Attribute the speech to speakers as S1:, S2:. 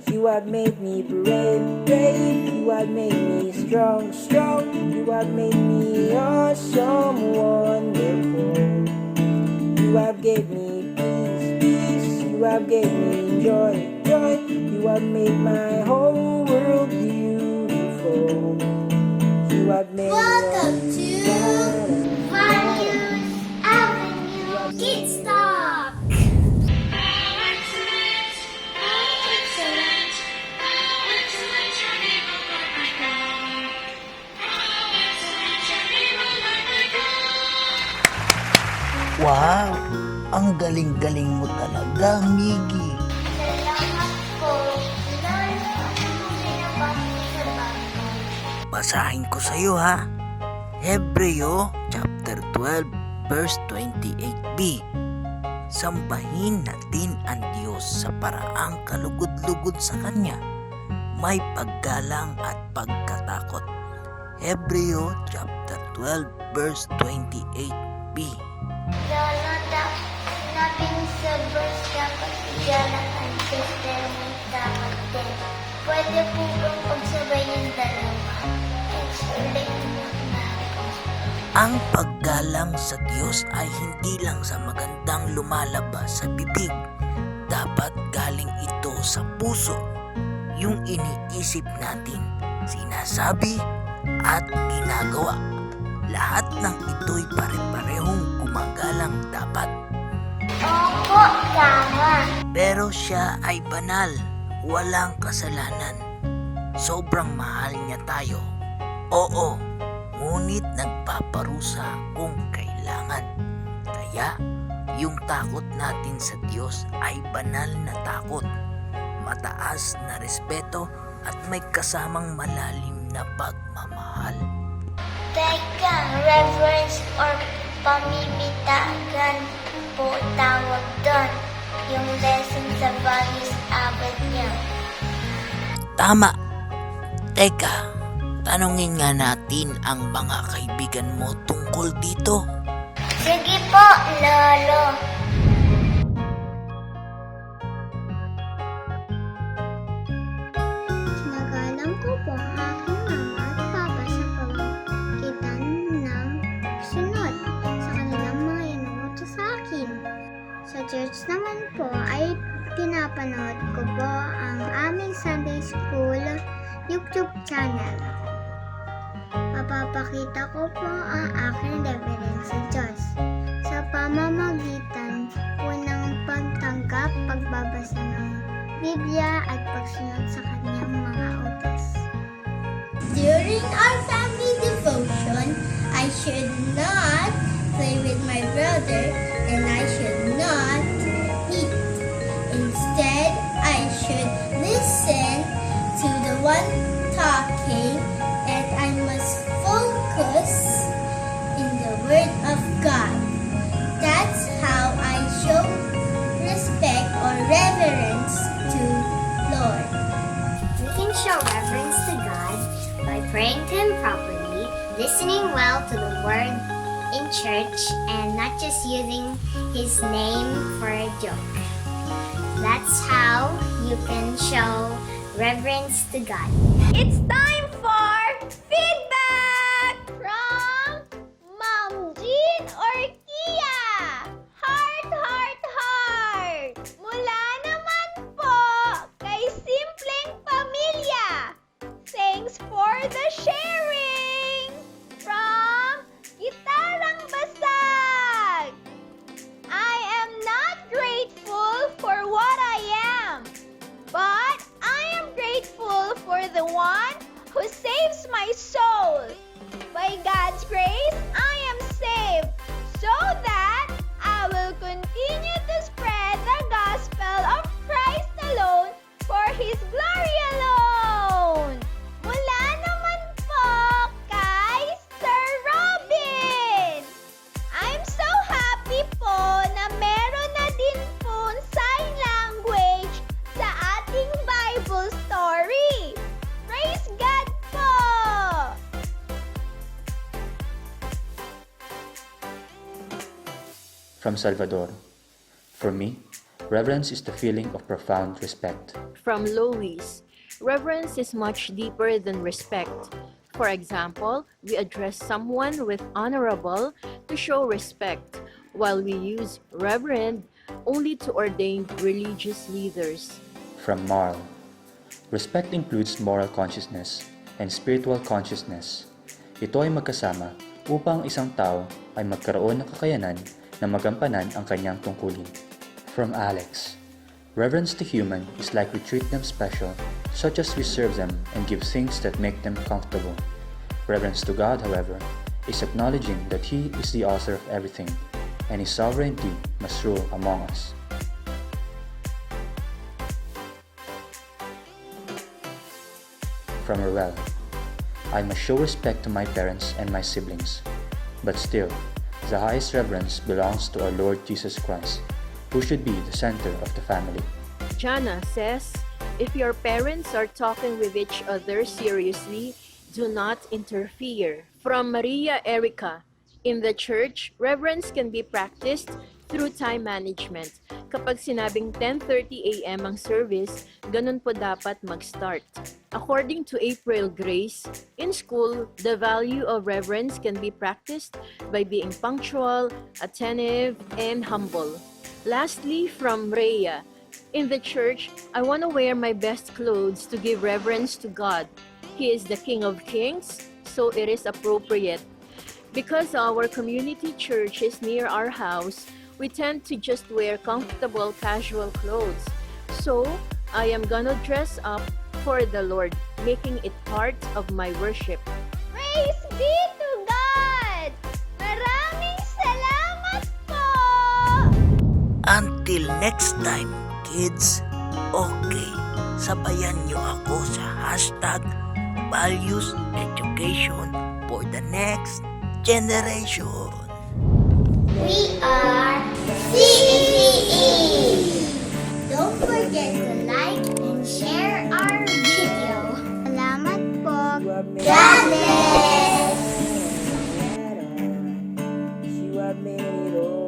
S1: You have made me brave, brave. You have made me strong, strong. You have made me awesome, wonderful. You have gave me peace, peace. You have gave me joy, joy. You have made my whole world beautiful. You have made
S2: Welcome to Values Avenue Kids Talk.
S3: Wow! Ang galing-galing mo talaga, Miggy.
S2: Salamat po. Lalo ang binabasa sa Bible.
S3: Basahin ko sa'yo ha. Hebreo chapter 12 verse 28b. Sambahin natin ang Diyos sa paraang kalugod-lugod sa Kanya. May paggalang at pagkatakot. Hebreo chapter 12 verse 28b.
S2: Lalo natin sa verse dapat igalang ang Diyos pero may takot din. Pwede po bang pagsabay yung dalawa? Explain mo na ako.
S3: Ang paggalang sa Diyos ay hindi lang sa magandang lumalabas sa bibig. Dapat galing ito sa puso. Yung iniisip natin, sinasabi at ginagawa. Lahat ng ito'y pare-parehong gumagalang dapat.
S2: Opo, tama.
S3: Pero siya ay banal, walang kasalanan. Sobrang mahal niya tayo. Oo, ngunit nagpaparusa kung kailangan. Kaya, yung takot natin sa Diyos ay banal na takot. Mataas na respeto at may kasamang malalim na pagmamahal.
S2: Teka, reverence or pamimitagan po tawag doon. Yung lesson sa Values Avenue.
S3: Tama. Teka, tanungin nga natin ang mga kaibigan mo tungkol dito.
S2: Sige po, Lolo. Nagalang ko po ang aking mama at papa sa pamagitan ng sunod sa kanilang mga inuutos sa akin. Sa church naman po ay pinapanood ko po ang aming Sunday School YouTube channel. Mapapakita ko po ang aking reverence sa Diyos sa pamamagitan po ng pagtanggap, pagbabasa ng Biblia at pagsunod sa kanyang mga utos. During our family devotion, I should not play with my brother and I should not eat. Instead, I should listen to the one talking and I must focus in the Word of God. That's how I show respect or reverence to Lord.
S4: We can show reverence to God by praying to Him properly, listening well to the Word in church, and not just using His name for a joke. That's how you can show reverence to God.
S5: It's time for feedback from Ma'am Jean or Kia. Heart, heart, heart. Mula naman po kay Simpleng Pamilya. Thanks for the sharing. From Gitarang Basag. I am not grateful for what I am, but I am grateful for the one who saves my soul. By God's grace, I am saved so that I will continue to spread the gospel of Christ alone for His glory alone. Mula naman po kay Sir Robin. I'm so happy po na meron na din po sign language sa ating Bible story. Praise God po!
S6: From Salvador. For me, Reverence is the feeling of profound respect.
S7: From Lois, reverence is much deeper than respect. For example, we address someone with honorable to show respect, while we use reverend only to ordained religious leaders.
S6: From Marl, respect includes moral consciousness and spiritual consciousness. Ito ay magkasama upang isang tao ay magkaroon ng kakayanan na magampanan ang kanyang tungkulin. From Alex, reverence to human is like we treat them special, such as we serve them and give things that make them comfortable. Reverence to God, however, is acknowledging that He is the author of everything, and His sovereignty must rule among us. From Roel, I must show respect to my parents and my siblings, but still, the highest reverence belongs to our Lord Jesus Christ, who should be the center of the family.
S7: Jana says, if your parents are talking with each other seriously, do not interfere. From Maria Erica, in the church, reverence can be practiced through time management. Kapag sinabing 10:30 a.m. ang service, ganun po dapat mag-start. According to April Grace, in school, the value of reverence can be practiced by being punctual, attentive, and humble. Lastly, from Rhea, in the church, I want to wear my best clothes to give reverence to God. He is the King of Kings, so it is appropriate. Because our community church is near our house, we tend to just wear comfortable casual clothes. So, I am gonna dress up for the Lord, making it part of my worship.
S5: Praise be to God! Maraming salamat po!
S3: Until next time, kids, okay, sabayan niyo ako sa hashtag Values Education for the next generation.
S4: We are CECE. Don't forget to like and share our video.
S2: Salamat po.
S4: God bless!
S1: You have made it all.